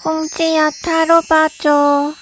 콩지야 타로 봐줘.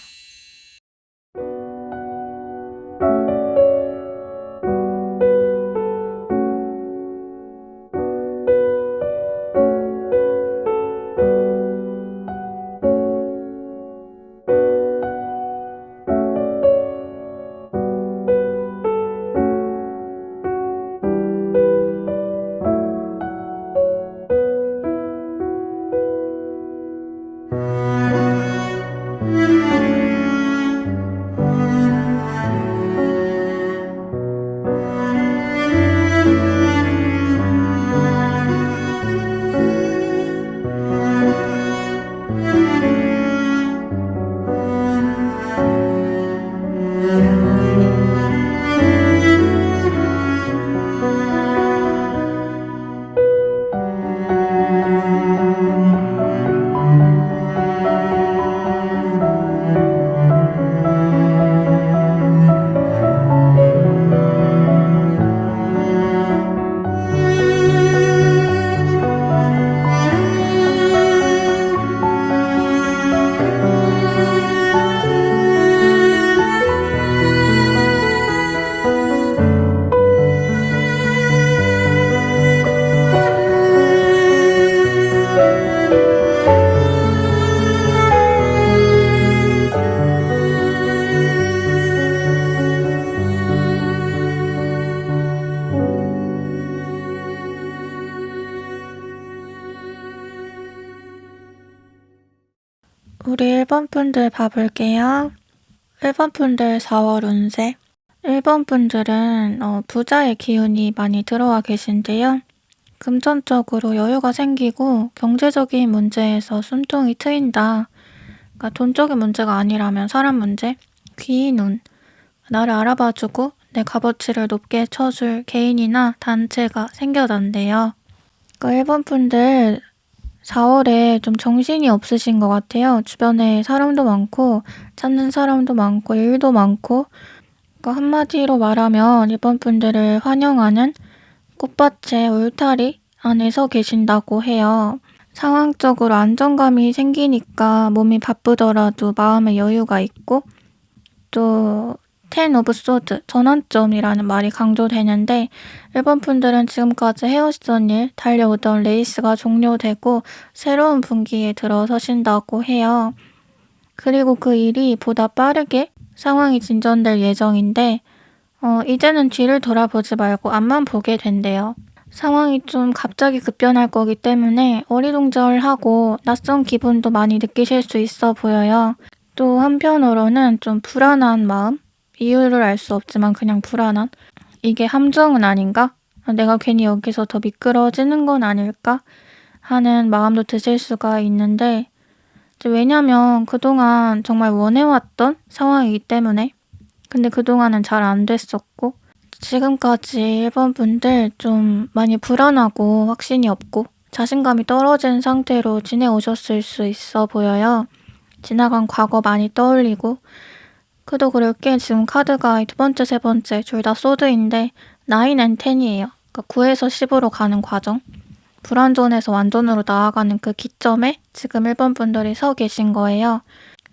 우리 1번 분들 봐볼게요. 1번 분들 4월 운세. 1번 분들은 부자의 기운이 많이 들어와 계신데요. 금전적으로 여유가 생기고 경제적인 문제에서 숨통이 트인다. 그러니까 돈적인 문제가 아니라면 사람 문제, 귀인 운, 나를 알아봐주고 내 값어치를 높게 쳐줄 개인이나 단체가 생겨난대요. 그러니까 1번 분들 4월에 좀 정신이 없으신 것 같아요. 주변에 사람도 많고 찾는 사람도 많고 일도 많고, 그러니까 한마디로 말하면 이번 분들을 환영하는 꽃밭의 울타리 안에 서 계신다고 해요. 상황적으로 안정감이 생기니까 몸이 바쁘더라도 마음에 여유가 있고, 또 텐 오브 소드, 전환점이라는 말이 강조되는데 1번 분들은 지금까지 해오시던 일, 달려오던 레이스가 종료되고 새로운 분기에 들어서신다고 해요. 그리고 그 일이 보다 빠르게 상황이 진전될 예정인데 이제는 뒤를 돌아보지 말고 앞만 보게 된대요. 상황이 좀 갑자기 급변할 거기 때문에 어리둥절하고 낯선 기분도 많이 느끼실 수 있어 보여요. 또 한편으로는 좀 불안한 마음? 이유를 알 수 없지만 그냥 불안한? 이게 함정은 아닌가? 내가 괜히 여기서 더 미끄러지는 건 아닐까? 하는 마음도 드실 수가 있는데, 왜냐면 그동안 정말 원해왔던 상황이기 때문에. 근데 그동안은 잘 안 됐었고, 지금까지 1번 분들 좀 많이 불안하고 확신이 없고 자신감이 떨어진 상태로 지내오셨을 수 있어 보여요. 지나간 과거 많이 떠올리고, 그도 그럴 게 지금 카드가 두 번째, 세 번째 둘 다 소드인데 9 and 10이에요. 그러니까 9에서 10으로 가는 과정. 불완전에서 완전으로 나아가는 그 기점에 지금 1번 분들이 서 계신 거예요.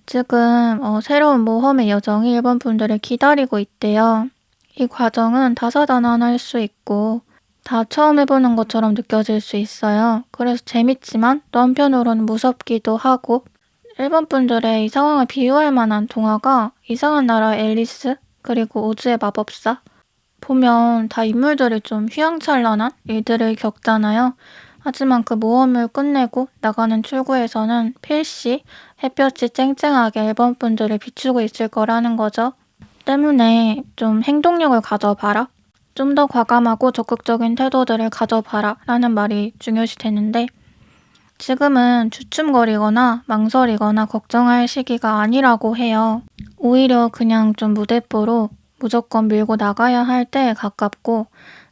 지금 새로운 모험의 여정이 1번 분들을 기다리고 있대요. 이 과정은 다사다난할 수 있고 다 처음 해보는 것처럼 느껴질 수 있어요. 그래서 재밌지만 또 한편으로는 무섭기도 하고, 1번 분들의 이 상황을 비유할 만한 동화가 이상한 나라 앨리스 그리고 오즈의 마법사, 보면 다 인물들이 좀 휘황찬란한 일들을 겪잖아요. 하지만 그 모험을 끝내고 나가는 출구에서는 필시 햇볕이 쨍쨍하게 1번 분들을 비추고 있을 거라는 거죠. 때문에 좀 행동력을 가져봐라, 좀 더 과감하고 적극적인 태도들을 가져봐라 라는 말이 중요시 되는데, 지금은 주춤거리거나 망설이거나 걱정할 시기가 아니라고 해요. 오히려 그냥 좀 무대뽀로 무조건 밀고 나가야 할 때에 가깝고,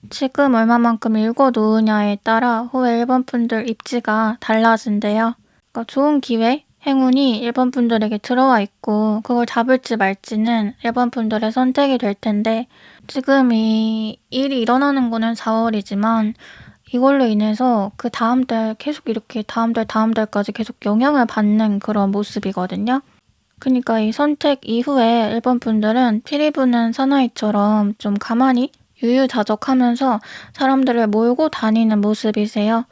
지금 얼마만큼 읽어놓으냐에 따라 후에 1번 분들 입지가 달라진대요. 그러니까 좋은 기회, 행운이 1번 분들에게 들어와 있고 그걸 잡을지 말지는 1번 분들의 선택이 될 텐데, 지금 이 일이 일어나는 거는 4월이지만 이걸로 인해서 그다음 달 계속 이렇게 다음 달까지 계속 영향을 받는 그런 모습이거든요. 그니까 이 선택 이후에 일본 분들은 피리 부는 사나이처럼 좀 가만히 유유자적하면서 사람들을 몰고 다니는 모습이세요.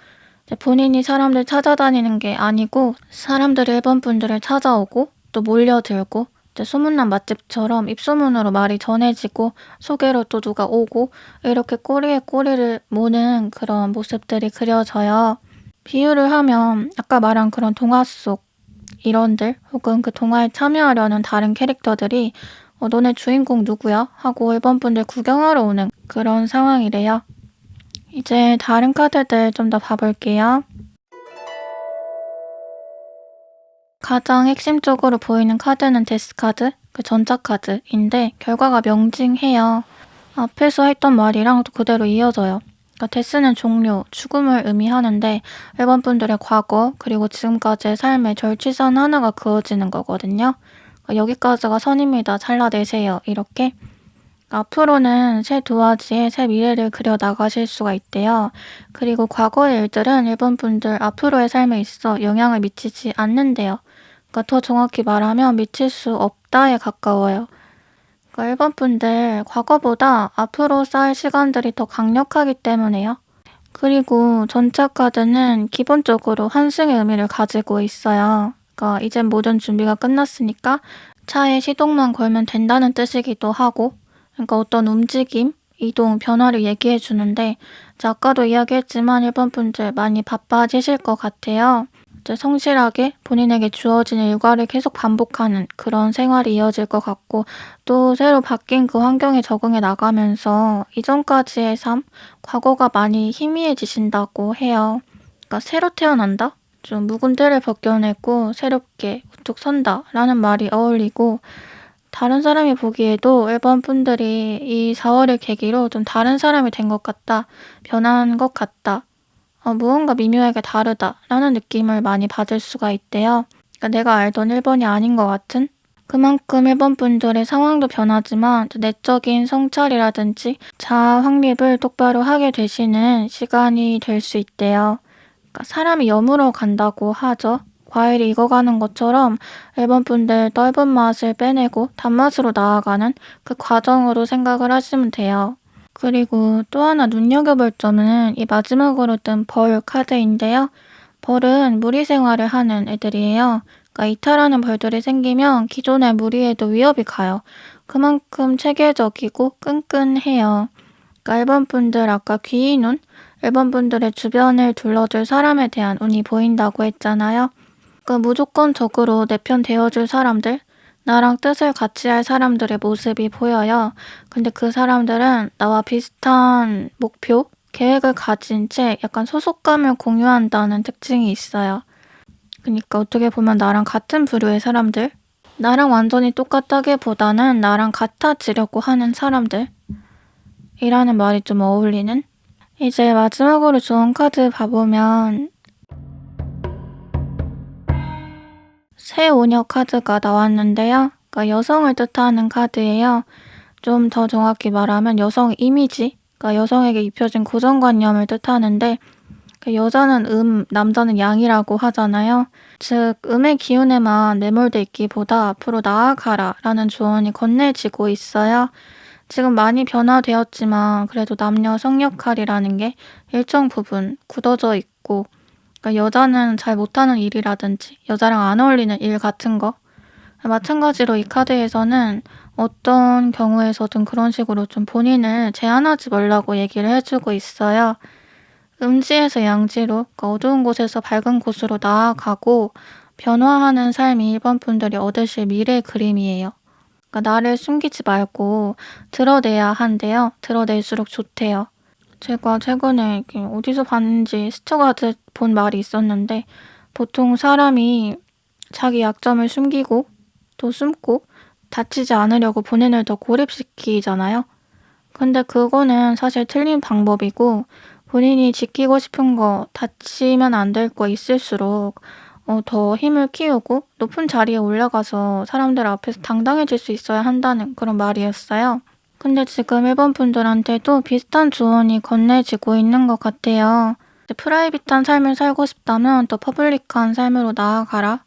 이제 본인이 사람들 찾아다니는 게 아니고 사람들이 일본 분들을 찾아오고 또 몰려들고 이제 소문난 맛집처럼 입소문으로 말이 전해지고 소개로 또 누가 오고 이렇게 꼬리에 꼬리를 무는 그런 모습들이 그려져요. 비유를 하면 아까 말한 그런 동화 속 일원들 혹은 그 동화에 참여하려는 다른 캐릭터들이 너네 주인공 누구야? 하고 일본 분들 구경하러 오는 그런 상황이래요. 이제 다른 카드들 좀 더 봐볼게요. 가장 핵심적으로 보이는 카드는 데스 카드, 그 전자 카드인데 결과가 명징해요. 앞에서 했던 말이랑 또 그대로 이어져요. 그러니까 데스는 종료, 죽음을 의미하는데 일본 분들의 과거 그리고 지금까지의 삶의 절취선 하나가 그어지는 거거든요. 그러니까 여기까지가 선입니다. 잘라내세요. 이렇게. 앞으로는 새 도화지에 새 미래를 그려 나가실 수가 있대요. 그리고 과거의 일들은 일본 분들 앞으로의 삶에 있어 영향을 미치지 않는데요. 그러니까 더 정확히 말하면 미칠 수 없다에 가까워요. 그러니까 일본 분들 과거보다 앞으로 쌓일 시간들이 더 강력하기 때문에요. 그리고 전차 카드는 기본적으로 환승의 의미를 가지고 있어요. 그러니까 이젠 모든 준비가 끝났으니까 차에 시동만 걸면 된다는 뜻이기도 하고, 그러니까 어떤 움직임, 이동, 변화를 얘기해 주는데 이제 아까도 이야기했지만 일본 분들 많이 바빠지실 것 같아요. 이제 성실하게 본인에게 주어진 일과를 계속 반복하는 그런 생활이 이어질 것 같고 또 새로 바뀐 그 환경에 적응해 나가면서 이전까지의 삶, 과거가 많이 희미해지신다고 해요. 그러니까 새로 태어난다? 좀 묵은 때를 벗겨내고 새롭게 우뚝 선다 라는 말이 어울리고 다른 사람이 보기에도 일본 분들이 이 4월을 계기로 좀 다른 사람이 된 것 같다, 변한 것 같다, 무언가 미묘하게 다르다라는 느낌을 많이 받을 수가 있대요. 그러니까 내가 알던 일본이 아닌 것 같은? 그만큼 일본 분들의 상황도 변하지만 내적인 성찰이라든지 자아 확립을 똑바로 하게 되시는 시간이 될 수 있대요. 그러니까 사람이 여물어 간다고 하죠. 과일이 익어가는 것처럼 일본 분들 떫은 맛을 빼내고 단맛으로 나아가는 그 과정으로 생각을 하시면 돼요. 그리고 또 하나 눈여겨볼 점은 이 마지막으로 뜬 벌 카드인데요. 벌은 무리 생활을 하는 애들이에요. 그러니까 이탈하는 벌들이 생기면 기존의 무리에도 위협이 가요. 그만큼 체계적이고 끈끈해요. 그러니까 일본 분들 아까 귀인운, 일본 분들의 주변을 둘러줄 사람에 대한 운이 보인다고 했잖아요. 그러니까 무조건적으로 내 편 되어줄 사람들, 나랑 뜻을 같이 할 사람들의 모습이 보여요. 근데 그 사람들은 나와 비슷한 목표, 계획을 가진 채 약간 소속감을 공유한다는 특징이 있어요. 그러니까 어떻게 보면 나랑 같은 부류의 사람들, 나랑 완전히 똑같다기보다는 나랑 같아지려고 하는 사람들 이라는 말이 좀 어울리는? 이제 마지막으로 좋은 카드 봐보면 새 오녀 카드가 나왔는데요. 그러니까 여성을 뜻하는 카드예요. 좀 더 정확히 말하면 여성 이미지, 그러니까 여성에게 입혀진 고정관념을 뜻하는데 여자는 남자는 양이라고 하잖아요. 즉 음의 기운에만 매몰돼 있기보다 앞으로 나아가라 라는 조언이 건네지고 있어요. 지금 많이 변화되었지만 그래도 남녀 성역할이라는 게 일정 부분 굳어져 있고 그러니까 여자는 잘 못하는 일이라든지 여자랑 안 어울리는 일 같은 거 마찬가지로 이 카드에서는 어떤 경우에서든 그런 식으로 좀 본인을 제한하지 말라고 얘기를 해주고 있어요. 음지에서 양지로 그러니까 어두운 곳에서 밝은 곳으로 나아가고 변화하는 삶이 일본 분들이 얻으실 미래 그림이에요. 그러니까 나를 숨기지 말고 드러내야 한대요. 드러낼수록 좋대요. 제가 최근에 어디서 봤는지 스쳐가듯 본 말이 있었는데 보통 사람이 자기 약점을 숨기고 또 숨고 다치지 않으려고 본인을 더 고립시키잖아요. 근데 그거는 사실 틀린 방법이고 본인이 지키고 싶은 거, 다치면 안 될 거 있을수록 더 힘을 키우고 높은 자리에 올라가서 사람들 앞에서 당당해질 수 있어야 한다는 그런 말이었어요. 근데 지금 1번 분들한테도 비슷한 조언이 건네지고 있는 것 같아요. 프라이빗한 삶을 살고 싶다면 더 퍼블릭한 삶으로 나아가라.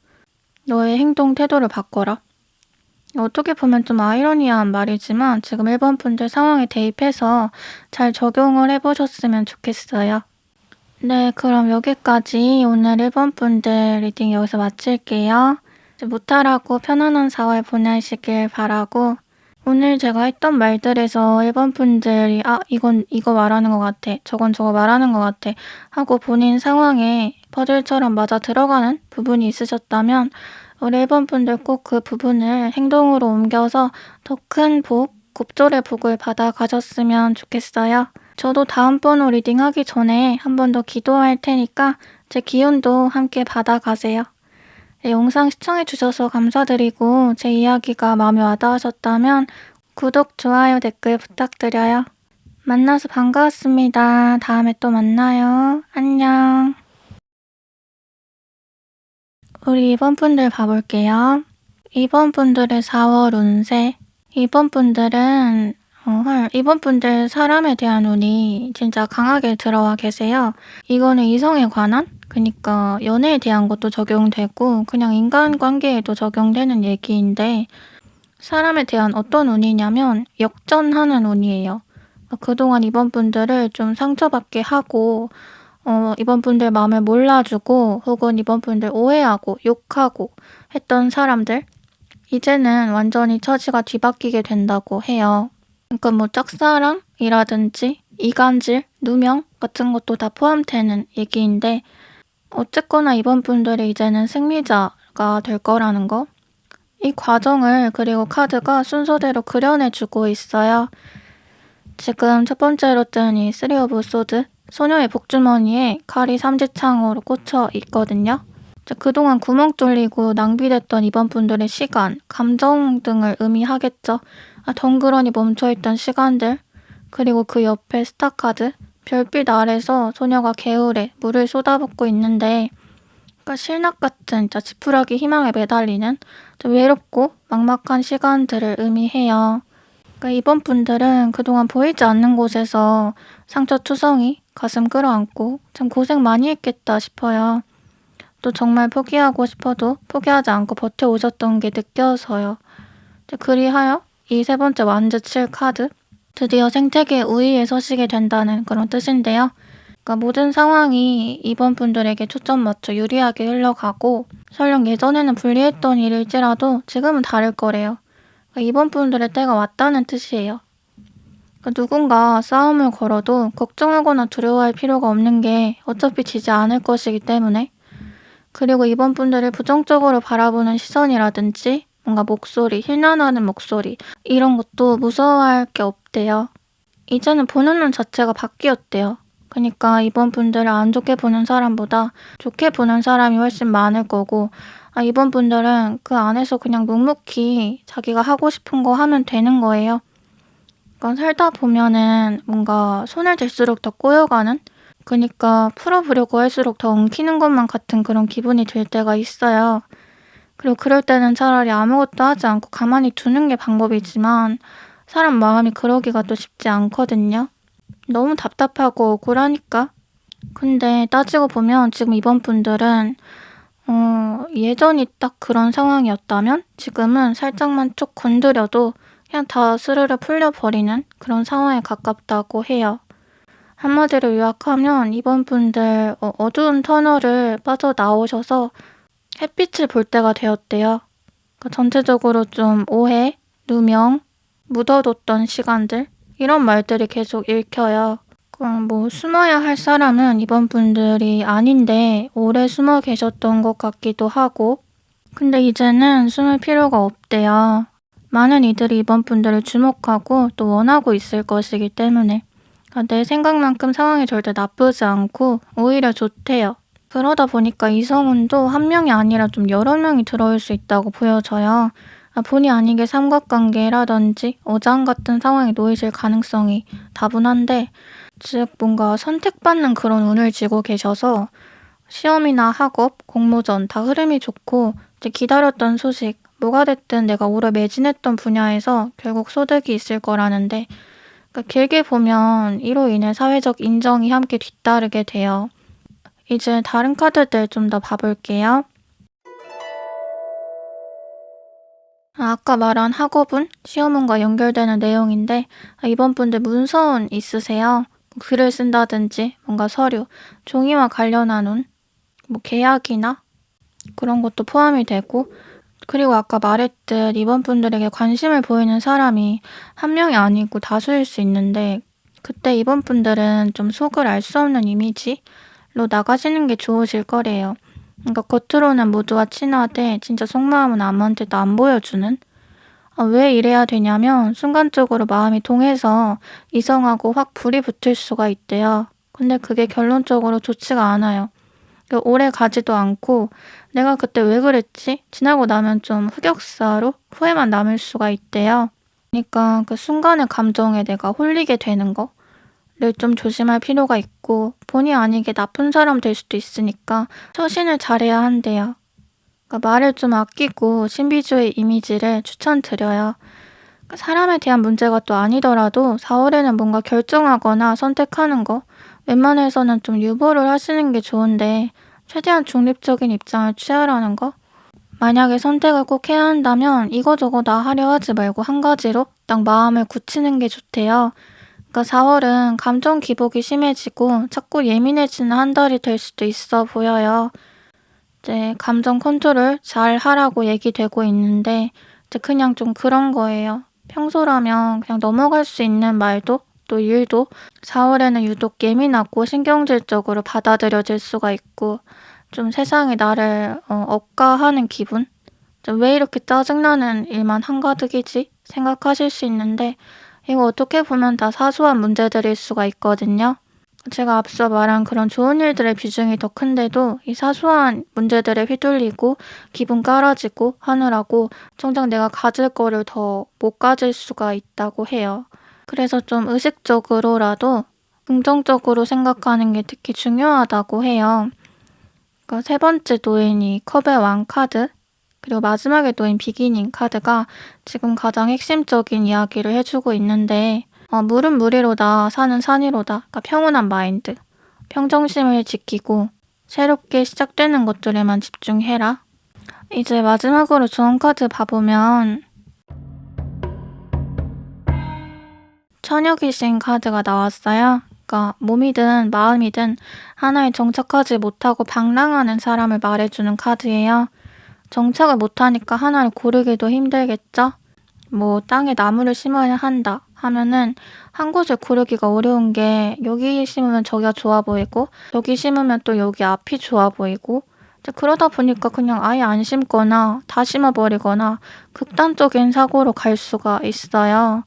너의 행동 태도를 바꿔라. 어떻게 보면 좀 아이러니한 말이지만 지금 1번 분들 상황에 대입해서 잘 적용을 해보셨으면 좋겠어요. 네, 그럼 여기까지 오늘 1번 분들 리딩 여기서 마칠게요. 무탈하고 편안한 4월 보내시길 바라고, 오늘 제가 했던 말들에서 1번 분들이 이건 이거 말하는 것 같아, 저건 저거 말하는 것 같아 하고 본인 상황에 퍼즐처럼 맞아 들어가는 부분이 있으셨다면 우리 1번 분들 꼭 그 부분을 행동으로 옮겨서 더 큰 복, 곱절의 복을 받아 가셨으면 좋겠어요. 저도 다음번 리딩 하기 전에 한 번 더 기도할 테니까 제 기운도 함께 받아가세요. 네, 영상 시청해주셔서 감사드리고 제 이야기가 마음에 와닿으셨다면 구독, 좋아요, 댓글 부탁드려요. 만나서 반가웠습니다. 다음에 또 만나요. 안녕. 우리 2번 분들 봐볼게요. 2번 분들의 4월 운세. 2번 분들은 이번 분들 사람에 대한 운이 진짜 강하게 들어와 계세요. 이거는 이성에 관한? 그러니까 연애에 대한 것도 적용되고 그냥 인간관계에도 적용되는 얘기인데, 사람에 대한 어떤 운이냐면 역전하는 운이에요. 그동안 이번 분들을 좀 상처받게 하고 이번 분들 마음을 몰라주고 혹은 이번 분들 오해하고 욕하고 했던 사람들, 이제는 완전히 처지가 뒤바뀌게 된다고 해요. 그러니까 뭐 짝사랑이라든지 이간질, 누명 같은 것도 다 포함되는 얘기인데, 어쨌거나 이번 분들이 이제는 승리자가 될 거라는 거. 이 과정을 그리고 카드가 순서대로 그려내주고 있어요. 지금 첫 번째로 뜬 이 쓰리 오브 소드, 소녀의 복주머니에 칼이 삼지창으로 꽂혀 있거든요. 그동안 구멍 뚫리고 낭비됐던 이번 분들의 시간, 감정 등을 의미하겠죠. 덩그러니 멈춰있던 시간들, 그리고 그 옆에 스타카드, 별빛 아래서 소녀가 개울에 물을 쏟아붓고 있는데, 그러니까 실낙같은 진짜 지푸라기 희망에 매달리는 좀 외롭고 막막한 시간들을 의미해요. 그러니까 이번 분들은 그동안 보이지 않는 곳에서 상처투성이, 가슴 끌어안고 참 고생 많이 했겠다 싶어요. 또 정말 포기하고 싶어도 포기하지 않고 버텨오셨던 게 느껴서요. 그리하여 이 세 번째 완즈 7 카드, 드디어 생태계 우위에 서시게 된다는 그런 뜻인데요. 그러니까 모든 상황이 이번 분들에게 초점 맞춰 유리하게 흘러가고, 설령 예전에는 불리했던 일일지라도 지금은 다를 거래요. 그러니까 이번 분들의 때가 왔다는 뜻이에요. 그러니까 누군가 싸움을 걸어도 걱정하거나 두려워할 필요가 없는 게 어차피 지지 않을 것이기 때문에, 그리고 이번 분들을 부정적으로 바라보는 시선이라든지 뭔가 목소리, 힐난하는 목소리, 이런 것도 무서워할 게 없대요. 이제는 보는 눈 자체가 바뀌었대요. 그러니까 이번 분들을 안 좋게 보는 사람보다 좋게 보는 사람이 훨씬 많을 거고, 이번 분들은 그 안에서 그냥 묵묵히 자기가 하고 싶은 거 하면 되는 거예요. 그러니까 살다 보면은 뭔가 손을 댈수록 더 꼬여가는, 그러니까 풀어보려고 할수록 더 엉키는 것만 같은 그런 기분이 들 때가 있어요. 그리고 그럴 때는 차라리 아무것도 하지 않고 가만히 두는 게 방법이지만 사람 마음이 그러기가 또 쉽지 않거든요. 너무 답답하고 억울하니까. 근데 따지고 보면 지금 이번 분들은 예전이 딱 그런 상황이었다면 지금은 살짝만 쭉 건드려도 그냥 다 스르르 풀려버리는 그런 상황에 가깝다고 해요. 한마디로 요약하면 이번 분들 어두운 터널을 빠져나오셔서 햇빛을 볼 때가 되었대요. 그러니까 전체적으로 좀 오해, 누명, 묻어뒀던 시간들, 이런 말들이 계속 읽혀요. 뭐 숨어야 할 사람은 이번 분들이 아닌데 오래 숨어 계셨던 것 같기도 하고, 근데 이제는 숨을 필요가 없대요. 많은 이들이 이번 분들을 주목하고 또 원하고 있을 것이기 때문에. 내 생각만큼 상황이 절대 나쁘지 않고 오히려 좋대요. 그러다 보니까 이성운도 한 명이 아니라 좀 여러 명이 들어올 수 있다고 보여져요. 본의 아니게 삼각관계라든지 어장 같은 상황에 놓이실 가능성이 다분한데, 즉 뭔가 선택받는 그런 운을 쥐고 계셔서 시험이나 학업, 공모전 다 흐름이 좋고 이제 기다렸던 소식 뭐가 됐든 내가 오래 매진했던 분야에서 결국 소득이 있을 거라는데, 그러니까 길게 보면 이로 인해 사회적 인정이 함께 뒤따르게 돼요. 이제 다른 카드들 좀 더 봐볼게요. 아까 말한 학업은 시험운과 연결되는 내용인데, 이번 분들 문서운 있으세요? 글을 쓴다든지 뭔가 서류, 종이와 관련한 운, 뭐 계약이나 그런 것도 포함이 되고, 그리고 아까 말했듯 이번 분들에게 관심을 보이는 사람이 한 명이 아니고 다수일 수 있는데, 그때 이번 분들은 좀 속을 알 수 없는 이미지로 나가시는 게 좋으실 거래요. 그러니까 겉으로는 모두와 친하되 진짜 속마음은 아무한테도 안 보여주는? 왜 이래야 되냐면 순간적으로 마음이 동해서 이성하고 확 불이 붙을 수가 있대요. 근데 그게 결론적으로 좋지가 않아요. 오래 가지도 않고 내가 그때 왜 그랬지? 지나고 나면 좀 흑역사로 후회만 남을 수가 있대요. 그러니까 그 순간의 감정에 내가 홀리게 되는 거를 좀 조심할 필요가 있고, 본의 아니게 나쁜 사람 될 수도 있으니까 처신을 잘해야 한대요. 그러니까 말을 좀 아끼고 신비주의 이미지를 추천드려요. 그러니까 사람에 대한 문제가 또 아니더라도 4월에는 뭔가 결정하거나 선택하는 거 웬만해서는 좀 유보를 하시는 게 좋은데, 최대한 중립적인 입장을 취하라는 거? 만약에 선택을 꼭 해야 한다면 이거저거 다 하려 하지 말고 한 가지로 딱 마음을 굳히는 게 좋대요. 그러니까 4월은 감정 기복이 심해지고 자꾸 예민해지는 한 달이 될 수도 있어 보여요. 이제 감정 컨트롤 잘 하라고 얘기되고 있는데, 이제 그냥 좀 그런 거예요. 평소라면 그냥 넘어갈 수 있는 말도 또 일도 4월에는 유독 예민하고 신경질적으로 받아들여질 수가 있고, 좀 세상이 나를 억까하는 기분? 왜 이렇게 짜증나는 일만 한가득이지? 생각하실 수 있는데, 이거 어떻게 보면 다 사소한 문제들일 수가 있거든요. 제가 앞서 말한 그런 좋은 일들의 비중이 더 큰데도 이 사소한 문제들에 휘둘리고 기분 깔아지고 하느라고 정작 내가 가질 거를 더 못 가질 수가 있다고 해요. 그래서 좀 의식적으로라도 긍정적으로 생각하는 게 특히 중요하다고 해요. 그러니까 세 번째 노인이 컵의 왕 카드, 그리고 마지막에 놓인 비기닝 카드가 지금 가장 핵심적인 이야기를 해주고 있는데, 물은 물이로다, 산은 산이로다. 그러니까 평온한 마인드, 평정심을 지키고 새롭게 시작되는 것들에만 집중해라. 이제 마지막으로 좋은 카드 봐보면 처녀 귀신 카드가 나왔어요. 그러니까 몸이든 마음이든 하나에 정착하지 못하고 방랑하는 사람을 말해주는 카드예요. 정착을 못하니까 하나를 고르기도 힘들겠죠? 뭐 땅에 나무를 심어야 한다 하면은 한 곳을 고르기가 어려운 게, 여기 심으면 저기가 좋아 보이고 여기 심으면 또 여기 앞이 좋아 보이고, 그러다 보니까 그냥 아예 안 심거나 다 심어버리거나 극단적인 사고로 갈 수가 있어요.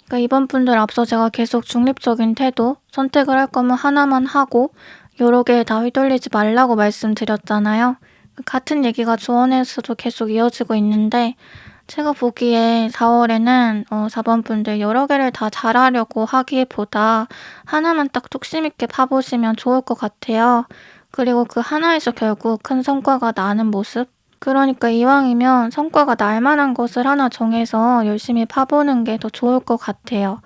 그러니까 이번 분들 앞서 제가 계속 중립적인 태도, 선택을 할 거면 하나만 하고 여러 개에 다 휘둘리지 말라고 말씀드렸잖아요. 같은 얘기가 조언에서도 계속 이어지고 있는데, 제가 보기에 4월에는 4번 분들 여러 개를 다 잘하려고 하기보다 하나만 딱 뚝심 있게 파보시면 좋을 것 같아요. 그리고 그 하나에서 결국 큰 성과가 나는 모습? 그러니까 이왕이면 성과가 날 만한 것을 하나 정해서 열심히 파보는 게 더 좋을 것 같아요.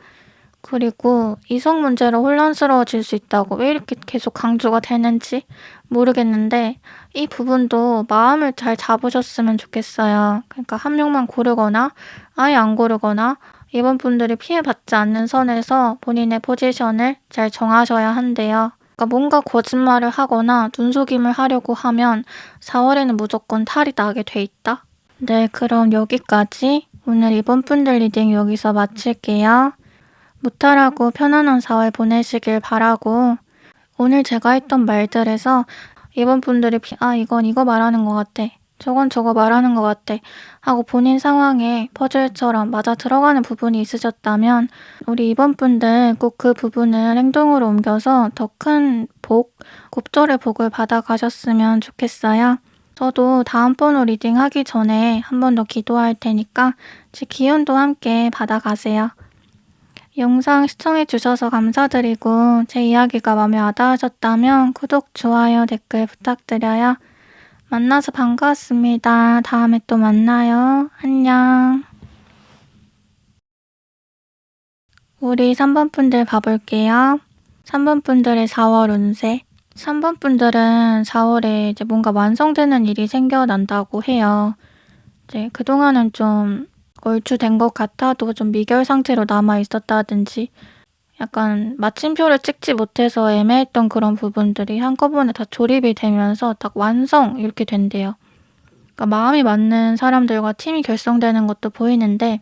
그리고 이성 문제로 혼란스러워질 수 있다고 왜 이렇게 계속 강조가 되는지 모르겠는데, 이 부분도 마음을 잘 잡으셨으면 좋겠어요. 그러니까 한 명만 고르거나 아예 안 고르거나 이번 분들이 피해받지 않는 선에서 본인의 포지션을 잘 정하셔야 한대요. 그러니까 뭔가 거짓말을 하거나 눈속임을 하려고 하면 4월에는 무조건 탈이 나게 돼 있다. 네, 그럼 여기까지. 오늘 이번 분들 리딩 여기서 마칠게요. 무탈하고 편안한 4월 보내시길 바라고, 오늘 제가 했던 말들에서 이번 분들이 이건 이거 말하는 것 같아, 저건 저거 말하는 것 같아 하고 본인 상황에 퍼즐처럼 맞아 들어가는 부분이 있으셨다면 우리 이번 분들 꼭 그 부분을 행동으로 옮겨서 더 큰 복, 곱절의 복을 받아가셨으면 좋겠어요. 저도 다음번호 리딩 하기 전에 한 번 더 기도할 테니까 제 기운도 함께 받아가세요. 영상 시청해주셔서 감사드리고 제 이야기가 마음에 와닿으셨다면 구독, 좋아요, 댓글 부탁드려요. 만나서 반가웠습니다. 다음에 또 만나요. 안녕. 우리 3번 분들 봐볼게요. 3번 분들의 4월 운세. 3번 분들은 4월에 이제 뭔가 완성되는 일이 생겨난다고 해요. 이제 그동안은 좀 얼추된 것 같아도 좀 미결 상태로 남아 있었다든지 약간 마침표를 찍지 못해서 애매했던 그런 부분들이 한꺼번에 다 조립이 되면서 딱 완성 이렇게 된대요. 그러니까 마음이 맞는 사람들과 팀이 결성되는 것도 보이는데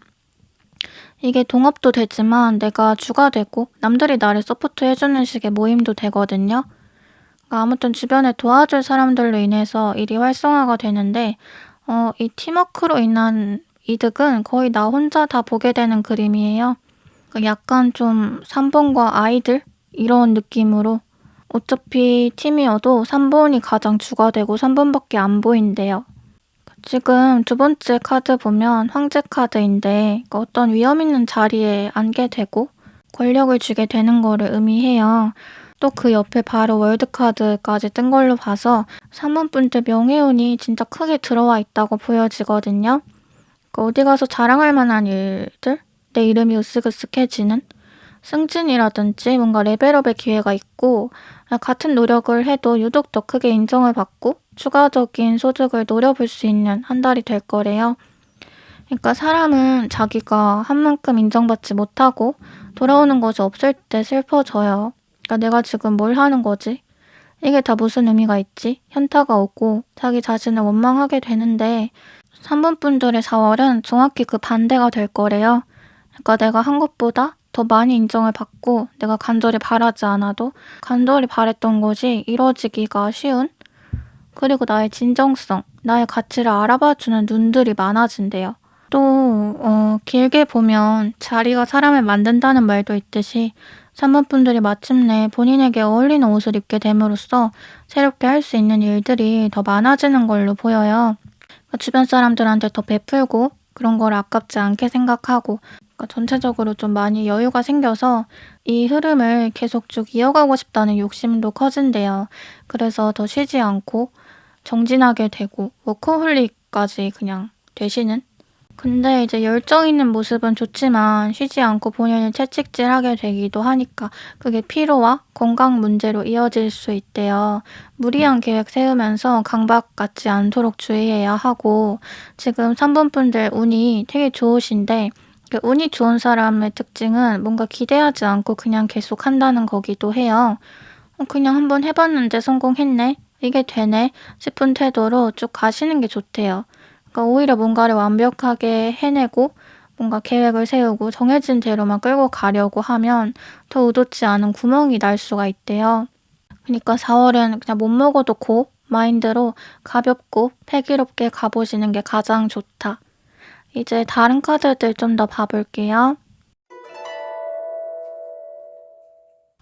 이게 동업도 되지만 내가 주가 되고 남들이 나를 서포트 해주는 식의 모임도 되거든요. 그러니까 아무튼 주변에 도와줄 사람들로 인해서 일이 활성화가 되는데 이 팀워크로 인한 이득은 거의 나 혼자 다 보게 되는 그림이에요. 그러니까 약간 좀 3번과 아이들 이런 느낌으로 어차피 팀이어도 3번이 가장 주가 되고 3번밖에 안 보인대요. 지금 두 번째 카드 보면 황제 카드인데 그러니까 어떤 위험 있는 자리에 앉게 되고 권력을 주게 되는 거를 의미해요. 또 그 옆에 바로 월드 카드까지 뜬 걸로 봐서 3번 분들 명예운이 진짜 크게 들어와 있다고 보여지거든요. 그러니까 어디 가서 자랑할 만한 일들? 내 이름이 으쓱으쓱해지는? 승진이라든지 뭔가 레벨업의 기회가 있고 같은 노력을 해도 유독 더 크게 인정을 받고 추가적인 소득을 노려볼 수 있는 한 달이 될 거래요. 그러니까 사람은 자기가 한 만큼 인정받지 못하고 돌아오는 것이 없을 때 슬퍼져요. 그러니까 내가 지금 뭘 하는 거지? 이게 다 무슨 의미가 있지? 현타가 오고 자기 자신을 원망하게 되는데 3번 분들의 4월은 정확히 그 반대가 될 거래요. 그러니까 내가 한 것보다 더 많이 인정을 받고 내가 간절히 바라지 않아도 간절히 바랬던 것이 이루어지기가 쉬운 그리고 나의 진정성, 나의 가치를 알아봐주는 눈들이 많아진대요. 또 길게 보면 자리가 사람을 만든다는 말도 있듯이 3번 분들이 마침내 본인에게 어울리는 옷을 입게 됨으로써 새롭게 할 수 있는 일들이 더 많아지는 걸로 보여요. 그러니까 주변 사람들한테 더 베풀고 그런 걸 아깝지 않게 생각하고 그러니까 전체적으로 좀 많이 여유가 생겨서 이 흐름을 계속 쭉 이어가고 싶다는 욕심도 커진대요. 그래서 더 쉬지 않고 정진하게 되고 워커홀릭까지 그냥 되시는? 근데 이제 열정 있는 모습은 좋지만 쉬지 않고 본인을 채찍질하게 되기도 하니까 그게 피로와 건강 문제로 이어질 수 있대요. 무리한 계획 세우면서 강박 같지 않도록 주의해야 하고 지금 3번 분들 운이 되게 좋으신데 그 운이 좋은 사람의 특징은 뭔가 기대하지 않고 그냥 계속 한다는 거기도 해요. 그냥 한번 해봤는데 성공했네? 이게 되네? 싶은 태도로 쭉 가시는 게 좋대요. 그러니까 오히려 뭔가를 완벽하게 해내고 뭔가 계획을 세우고 정해진 대로만 끌고 가려고 하면 더 의도치 않은 구멍이 날 수가 있대요. 그러니까 4월은 그냥 못 먹어도 고 마인드로 가볍고 패기롭게 가보시는 게 가장 좋다. 이제 다른 카드들 좀 더 봐볼게요.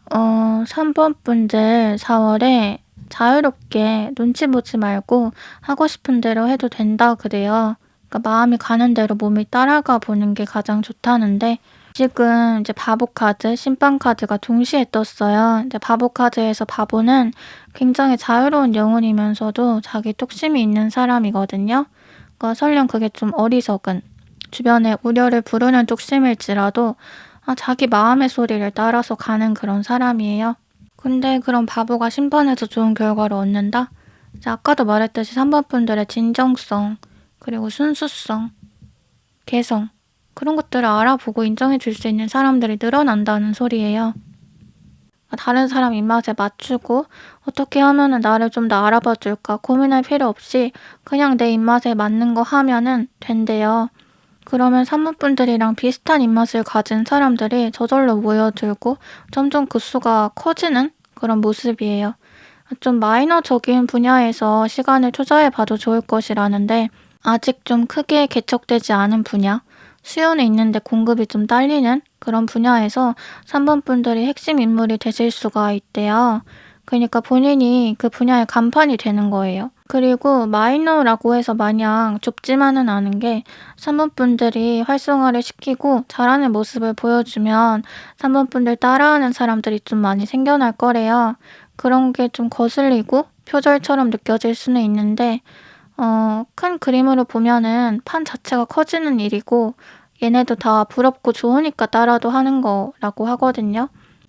3번 분들 4월에 자유롭게 눈치 보지 말고 하고 싶은 대로 해도 된다 그래요. 그러니까 마음이 가는 대로 몸이 따라가 보는 게 가장 좋다는데 지금 이제 바보 카드, 심판 카드가 동시에 떴어요. 이제 바보 카드에서 바보는 굉장히 자유로운 영혼이면서도 자기 뚝심이 있는 사람이거든요. 그러니까 설령 그게 좀 어리석은 주변에 우려를 부르는 뚝심일지라도 자기 마음의 소리를 따라서 가는 그런 사람이에요. 근데 그런 바보가 심판에서 좋은 결과를 얻는다? 이제 아까도 말했듯이 3번 분들의 진정성, 그리고 순수성, 개성 그런 것들을 알아보고 인정해 줄 수 있는 사람들이 늘어난다는 소리예요. 다른 사람 입맛에 맞추고 어떻게 하면은 나를 좀 더 알아봐 줄까 고민할 필요 없이 그냥 내 입맛에 맞는 거 하면은 된대요. 그러면 산모분들이랑 비슷한 입맛을 가진 사람들이 저절로 모여들고 점점 그 수가 커지는 그런 모습이에요. 좀 마이너적인 분야에서 시간을 투자해 봐도 좋을 것이라는데 아직 좀 크게 개척되지 않은 분야, 수요는 있는데 공급이 좀 딸리는 그런 분야에서 3번 분들이 핵심 인물이 되실 수가 있대요. 그러니까 본인이 그 분야의 간판이 되는 거예요. 그리고 마이너라고 해서 마냥 좁지만은 않은 게 3번 분들이 활성화를 시키고 잘하는 모습을 보여주면 3번 분들 따라하는 사람들이 좀 많이 생겨날 거래요. 그런 게 좀 거슬리고 표절처럼 느껴질 수는 있는데 큰 그림으로 보면은 판 자체가 커지는 일이고 얘네도 다 부럽고 좋으니까 따라도 하는 거라고 하거든요.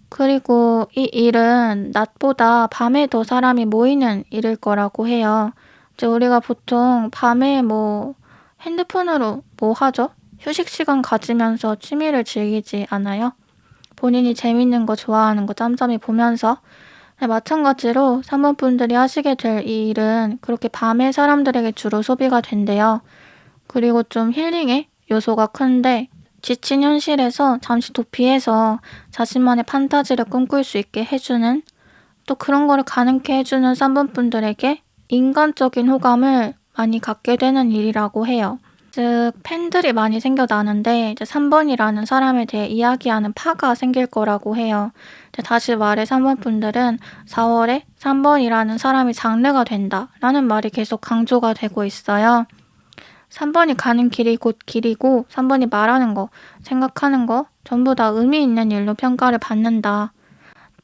그리고 이 일은 낮보다 밤에 더 사람이 모이는 일일 거라고 해요. 이제 우리가 보통 밤에 핸드폰으로 뭐 하죠? 휴식 시간 가지면서 취미를 즐기지 않아요? 본인이 재밌는 거 좋아하는 거 짬짬이 보면서. 네, 마찬가지로 사모분들이 하시게 될 이 일은 그렇게 밤에 사람들에게 주로 소비가 된대요. 그리고 좀 힐링의 요소가 큰데 지친 현실에서 잠시 도피해서 자신만의 판타지를 꿈꿀 수 있게 해주는, 또 그런 거를 가능케 해주는 3번분들에게 인간적인 호감을 많이 갖게 되는 일이라고 해요. 즉 팬들이 많이 생겨나는데 이제 3번이라는 사람에 대해 이야기하는 파가 생길 거라고 해요. 이제 다시 말해 3번분들은 4월에 3번이라는 사람이 장르가 된다라는 말이 계속 강조가 되고 있어요. 3번이 가는 길이 곧 길이고 3번이 말하는 거, 생각하는 거 전부 다 의미 있는 일로 평가를 받는다.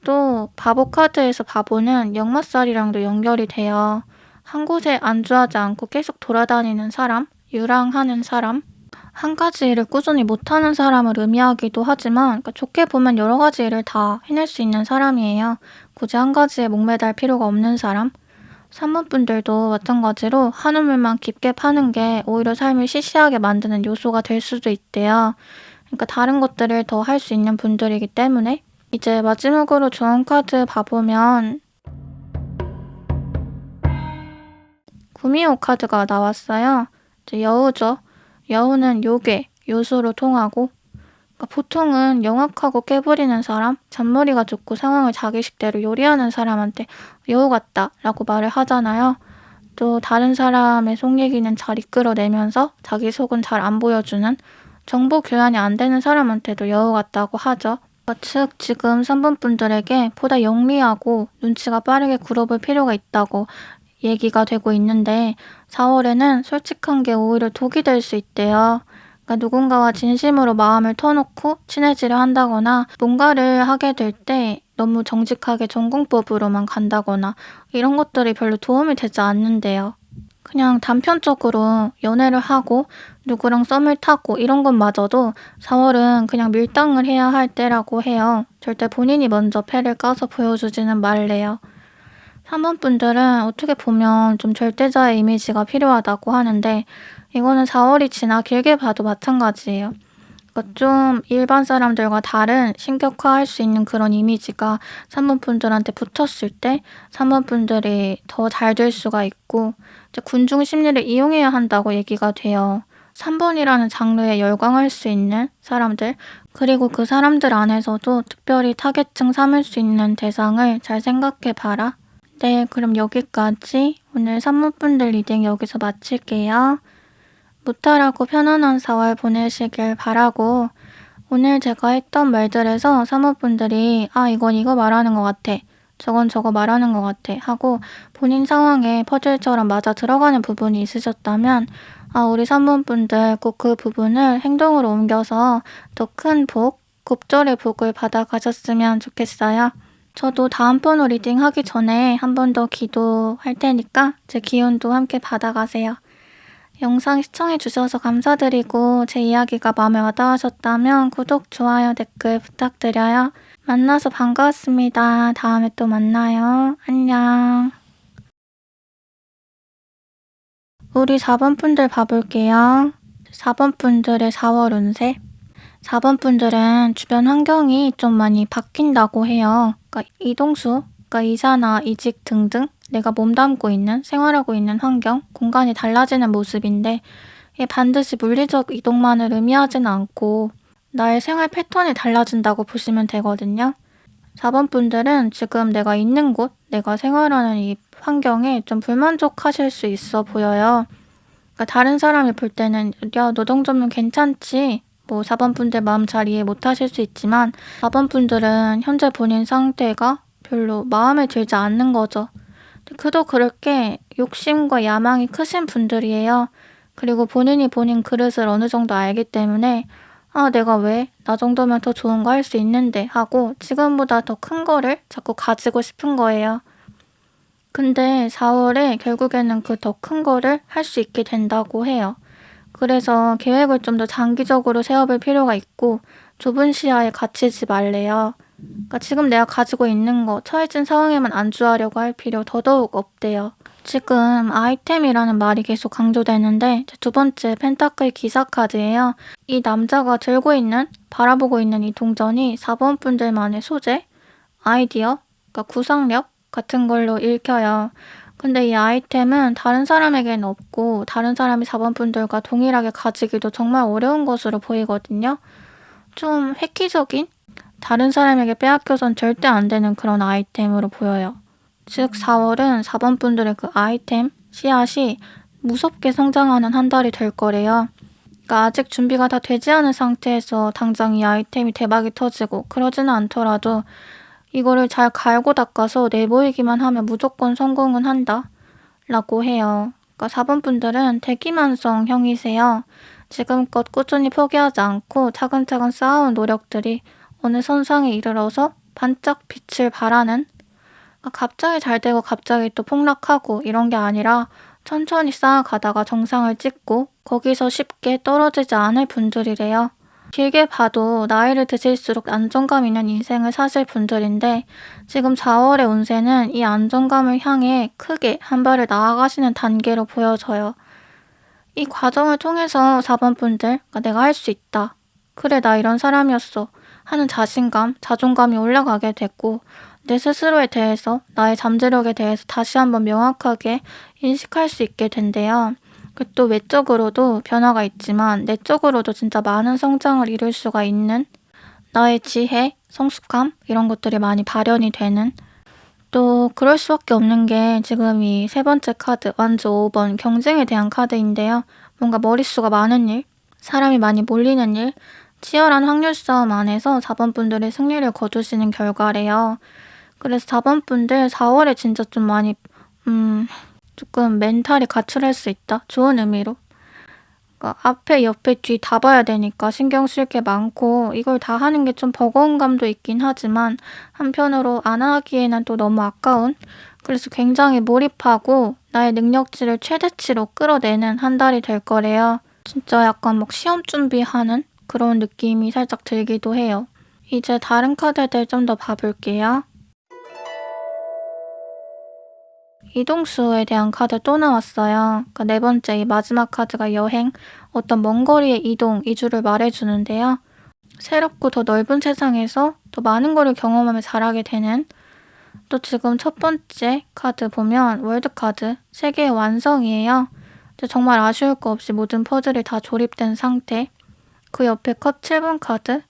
또 바보 카드에서 바보는 역마살이랑도 연결이 돼요. 한 곳에 안주하지 않고 계속 돌아다니는 사람, 유랑하는 사람, 한 가지 일을 꾸준히 못하는 사람을 의미하기도 하지만 그러니까 좋게 보면 여러 가지 일을 다 해낼 수 있는 사람이에요. 굳이 한 가지에 목매달 필요가 없는 사람. 3번분들도 마찬가지로 한우물만 깊게 파는 게 오히려 삶을 시시하게 만드는 요소가 될 수도 있대요. 그러니까 다른 것들을 더 할 수 있는 분들이기 때문에. 이제 마지막으로 좋은 카드 봐보면 구미호 카드가 나왔어요. 이제 여우죠. 여우는 요괴, 요술로 통하고, 그러니까 보통은 영악하고 깨부리는 사람, 잔머리가 좋고 상황을 자기 식대로 요리하는 사람한테 여우 같다 라고 말을 하잖아요. 또 다른 사람의 속 얘기는 잘 이끌어내면서 자기 속은 잘 안 보여주는, 정보 교환이 안 되는 사람한테도 여우 같다고 하죠. 즉 지금 3번분들에게 보다 영리하고 눈치가 빠르게 굴어볼 필요가 있다고 얘기가 되고 있는데 4월에는 솔직한 게 오히려 독이 될 수 있대요. 그러니까 누군가와 진심으로 마음을 터놓고 친해지려 한다거나 뭔가를 하게 될 때 너무 정직하게 전공법으로만 간다거나 이런 것들이 별로 도움이 되지 않는데요. 그냥 단편적으로 연애를 하고 누구랑 썸을 타고 이런 것마저도 4월은 그냥 밀당을 해야 할 때라고 해요. 절대 본인이 먼저 패를 까서 보여주지는 말래요. 3번분들은 어떻게 보면 좀 절대자의 이미지가 필요하다고 하는데 이거는 4월이 지나 길게 봐도 마찬가지예요. 그러니까 좀 일반 사람들과 다른 신격화할 수 있는 그런 이미지가 3번분들한테 붙었을 때 3번분들이 더 잘 될 수가 있고 이제 군중 심리를 이용해야 한다고 얘기가 돼요. 3번이라는 장르에 열광할 수 있는 사람들, 그리고 그 사람들 안에서도 특별히 타겟층 삼을 수 있는 대상을 잘 생각해 봐라. 네, 그럼 여기까지 오늘 산모분들 리딩 여기서 마칠게요. 무탈하고 편안한 4월 보내시길 바라고, 오늘 제가 했던 말들에서 산모분들이 이건 이거 말하는 것 같아, 저건 저거 말하는 것 같아 하고 본인 상황에 퍼즐처럼 맞아 들어가는 부분이 있으셨다면 우리 산모분들 꼭 그 부분을 행동으로 옮겨서 더 큰 복, 곱절의 복을 받아가셨으면 좋겠어요. 저도 다음번호 리딩 하기 전에 한 번 더 기도할 테니까 제 기운도 함께 받아가세요. 영상 시청해주셔서 감사드리고 제 이야기가 마음에 와닿으셨다면 구독, 좋아요, 댓글 부탁드려요. 만나서 반가웠습니다. 다음에 또 만나요. 안녕. 우리 4번분들 봐볼게요. 4번분들의 4월 운세. 4번분들은 주변 환경이 좀 많이 바뀐다고 해요. 그러니까 이동수, 그러니까 이사나 이직 등등 내가 몸담고 있는, 생활하고 있는 환경, 공간이 달라지는 모습인데 이게 반드시 물리적 이동만을 의미하지는 않고 나의 생활 패턴이 달라진다고 보시면 되거든요. 4번분들은 지금 내가 있는 곳, 내가 생활하는 이 환경에 좀 불만족하실 수 있어 보여요. 그러니까 다른 사람이 볼 때는 야, 너 정도면 괜찮지? 4번분들 마음 잘 이해 못하실 수 있지만 4번분들은 현재 본인 상태가 별로 마음에 들지 않는 거죠. 그도 그럴 게 욕심과 야망이 크신 분들이에요. 그리고 본인이 본인 그릇을 어느 정도 알기 때문에 아, 내가 왜? 나 정도면 더 좋은 거 할 수 있는데 하고 지금보다 더 큰 거를 자꾸 가지고 싶은 거예요. 근데 4월에 결국에는 그 더 큰 거를 할 수 있게 된다고 해요. 그래서 계획을 좀 더 장기적으로 세워볼 필요가 있고 좁은 시야에 갇히지 말래요. 그러니까 지금 내가 가지고 있는 거 처해진 상황에만 안주하려고 할 필요 더더욱 없대요. 지금 아이템이라는 말이 계속 강조되는데 두 번째 펜타클 기사 카드예요. 이 남자가 들고 있는, 바라보고 있는 이 동전이 4번 분들만의 소재, 아이디어, 그러니까 구상력 같은 걸로 읽혀요. 근데 이 아이템은 다른 사람에게는 없고 다른 사람이 4번 분들과 동일하게 가지기도 정말 어려운 것으로 보이거든요. 좀 획기적인? 다른 사람에게 빼앗겨선 절대 안 되는 그런 아이템으로 보여요. 즉 4월은 4번 분들의 그 아이템, 씨앗이 무섭게 성장하는 한 달이 될 거래요. 그러니까 아직 준비가 다 되지 않은 상태에서 당장 이 아이템이 대박이 터지고 그러지는 않더라도 이거를 잘 갈고 닦아서 내보이기만 하면 무조건 성공은 한다 라고 해요. 그러니까 4번 분들은 대기만성형이세요. 지금껏 꾸준히 포기하지 않고 차근차근 쌓아온 노력들이 어느 선상에 이르러서 반짝 빛을 발하는, 그러니까 갑자기 잘 되고 갑자기 또 폭락하고 이런 게 아니라 천천히 쌓아가다가 정상을 찍고 거기서 쉽게 떨어지지 않을 분들이래요. 길게 봐도 나이를 드실수록 안정감 있는 인생을 사실 분들인데 지금 4월의 운세는 이 안정감을 향해 크게 한 발을 나아가시는 단계로 보여져요. 이 과정을 통해서 4번 분들, 그러니까 내가 할 수 있다. 그래, 나 이런 사람이었어. 하는 자신감, 자존감이 올라가게 됐고 내 스스로에 대해서, 나의 잠재력에 대해서 다시 한번 명확하게 인식할 수 있게 된대요. 또 외적으로도 변화가 있지만 내적으로도 진짜 많은 성장을 이룰 수가 있는, 나의 지혜, 성숙함 이런 것들이 많이 발현이 되는, 또 그럴 수밖에 없는 게 지금 이 세 번째 카드 완주 5번 경쟁에 대한 카드인데요. 뭔가 머릿수가 많은 일, 사람이 많이 몰리는 일, 치열한 확률 싸움 안에서 4번 분들이 승리를 거두시는 결과래요. 그래서 4번 분들 4월에 진짜 좀 많이 조금 멘탈이 가출할 수 있다. 좋은 의미로. 그러니까 앞에 옆에 뒤 다 봐야 되니까 신경 쓸 게 많고 이걸 다 하는 게 좀 버거운 감도 있긴 하지만 한편으로 안 하기에는 또 너무 아까운, 그래서 굉장히 몰입하고 나의 능력치를 최대치로 끌어내는 한 달이 될 거래요. 진짜 약간 막 시험 준비하는 그런 느낌이 살짝 들기도 해요. 이제 다른 카드들 좀 더 봐볼게요. 이동수에 대한 카드 또 나왔어요. 그러니까 네 번째 이 마지막 카드가 여행, 어떤 먼 거리의 이동, 이주를 말해주는데요. 새롭고 더 넓은 세상에서 더 많은 거를 경험하며 자라게 되는, 또 지금 첫 번째 카드 보면 월드 카드, 세계의 완성이에요. 정말 아쉬울 거 없이 모든 퍼즐이 다 조립된 상태. 그 옆에 컵 7번 카드,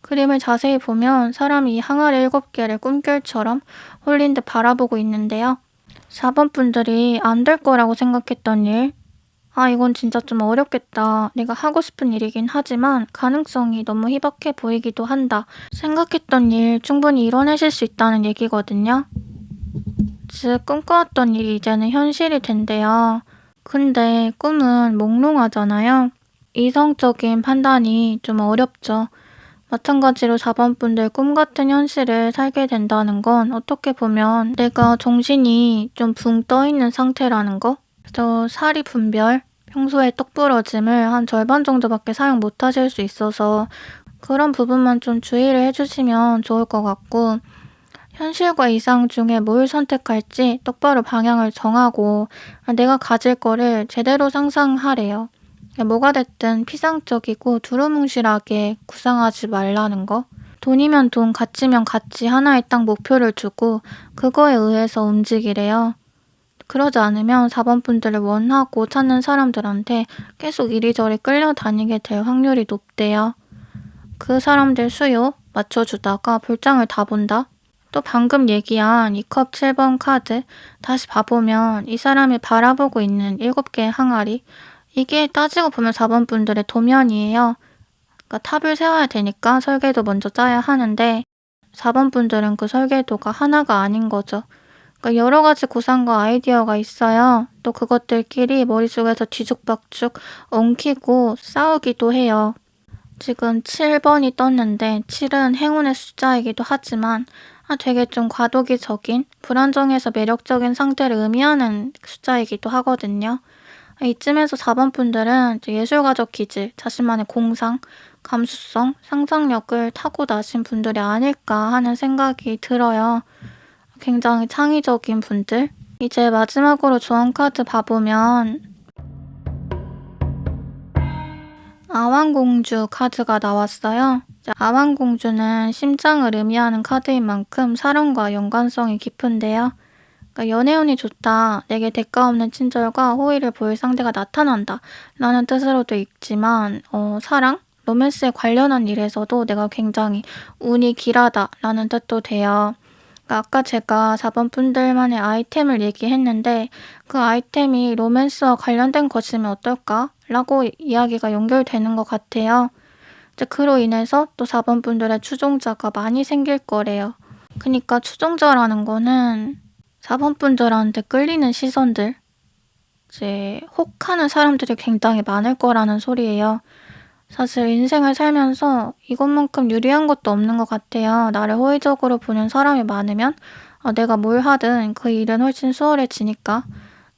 그림을 자세히 보면 사람이 이 항아리 7개를 꿈결처럼 홀린 듯 바라보고 있는데요. 4번 분들이 안 될 거라고 생각했던 일, 아 이건 진짜 좀 어렵겠다. 내가 하고 싶은 일이긴 하지만 가능성이 너무 희박해 보이기도 한다. 생각했던 일 충분히 이뤄내실 수 있다는 얘기거든요. 즉 꿈꿔왔던 일이 이제는 현실이 된대요. 근데 꿈은 몽롱하잖아요. 이성적인 판단이 좀 어렵죠. 마찬가지로 4번 분들 꿈 같은 현실을 살게 된다는 건 어떻게 보면 내가 정신이 좀 붕 떠 있는 상태라는 거? 그래서 사리 분별, 평소에 똑부러짐을 한 절반 정도밖에 사용 못 하실 수 있어서 그런 부분만 좀 주의를 해주시면 좋을 것 같고, 현실과 이상 중에 뭘 선택할지 똑바로 방향을 정하고 내가 가질 거를 제대로 상상하래요. 뭐가 됐든 피상적이고 두루뭉실하게 구상하지 말라는 거. 돈이면 돈, 가치면 가치 하나에 딱 목표를 두고 그거에 의해서 움직이래요. 그러지 않으면 4번 분들을 원하고 찾는 사람들한테 계속 이리저리 끌려다니게 될 확률이 높대요. 그 사람들 수요 맞춰주다가 볼장을 다 본다? 또 방금 얘기한 이 컵 7번 카드 다시 봐보면 이 사람이 바라보고 있는 7개의 항아리, 이게 따지고 보면 4번 분들의 도면이에요. 그러니까 탑을 세워야 되니까 설계도 먼저 짜야 하는데 4번 분들은 그 설계도가 하나가 아닌 거죠. 그러니까 여러 가지 구상과 아이디어가 있어요. 또 그것들끼리 머릿속에서 뒤죽박죽 엉키고 싸우기도 해요. 지금 7번이 떴는데 7은 행운의 숫자이기도 하지만 되게 좀 과도기적인, 불안정해서 매력적인 상태를 의미하는 숫자이기도 하거든요. 이쯤에서 4번 분들은 이제 예술가적 기질, 자신만의 공상, 감수성, 상상력을 타고나신 분들이 아닐까 하는 생각이 들어요. 굉장히 창의적인 분들. 이제 마지막으로 조언 카드 봐보면 아왕공주 카드가 나왔어요. 이제 아왕공주는 심장을 의미하는 카드인 만큼 사랑과 연관성이 깊은데요. 그러니까 연애운이 좋다, 내게 대가 없는 친절과 호의를 보일 상대가 나타난다 라는 뜻으로도 읽지만 사랑, 로맨스에 관련한 일에서도 내가 굉장히 운이 길하다 라는 뜻도 돼요. 그러니까 아까 제가 4번 분들만의 아이템을 얘기했는데 그 아이템이 로맨스와 관련된 것이면 어떨까? 라고 이야기가 연결되는 것 같아요. 이제 그로 인해서 또 4번 분들의 추종자가 많이 생길 거래요. 그러니까 추종자라는 거는 4번 분들한테 끌리는 시선들, 이제 혹하는 사람들이 굉장히 많을 거라는 소리예요. 사실 인생을 살면서 이것만큼 유리한 것도 없는 것 같아요. 나를 호의적으로 보는 사람이 많으면 내가 뭘 하든 그 일은 훨씬 수월해지니까.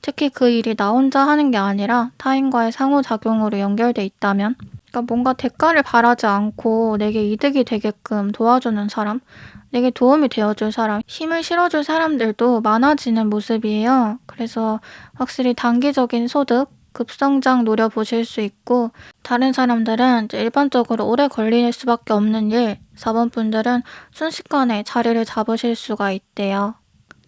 특히 그 일이 나 혼자 하는 게 아니라 타인과의 상호작용으로 연결돼 있다면. 그러니까 뭔가 대가를 바라지 않고 내게 이득이 되게끔 도와주는 사람, 내게 도움이 되어줄 사람, 힘을 실어줄 사람들도 많아지는 모습이에요. 그래서 확실히 단기적인 소득, 급성장 노려보실 수 있고, 다른 사람들은 이제 일반적으로 오래 걸릴 수밖에 없는 일, 4번 분들은 순식간에 자리를 잡으실 수가 있대요.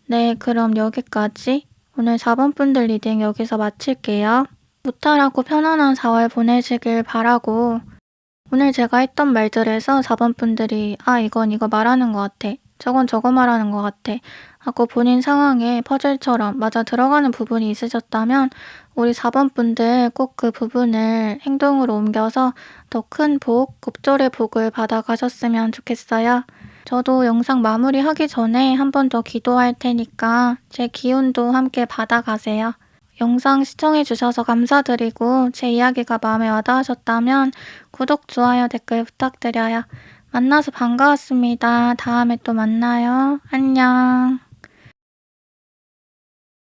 네, 그럼 여기까지. 오늘 4번 분들 리딩 여기서 마칠게요. 무탈하고 편안한 4월 보내시길 바라고, 오늘 제가 했던 말들에서 4번 분들이 이건 이거 말하는 것 같아, 저건 저거 말하는 것 같아 하고 본인 상황에 퍼즐처럼 맞아 들어가는 부분이 있으셨다면 우리 4번 분들 꼭 그 부분을 행동으로 옮겨서 더 큰 복, 곱절의 복을 받아가셨으면 좋겠어요. 저도 영상 마무리하기 전에 한 번 더 기도할 테니까 제 기운도 함께 받아가세요. 영상 시청해주셔서 감사드리고 제 이야기가 마음에 와닿으셨다면 구독, 좋아요, 댓글 부탁드려요. 만나서 반가웠습니다. 다음에 또 만나요. 안녕.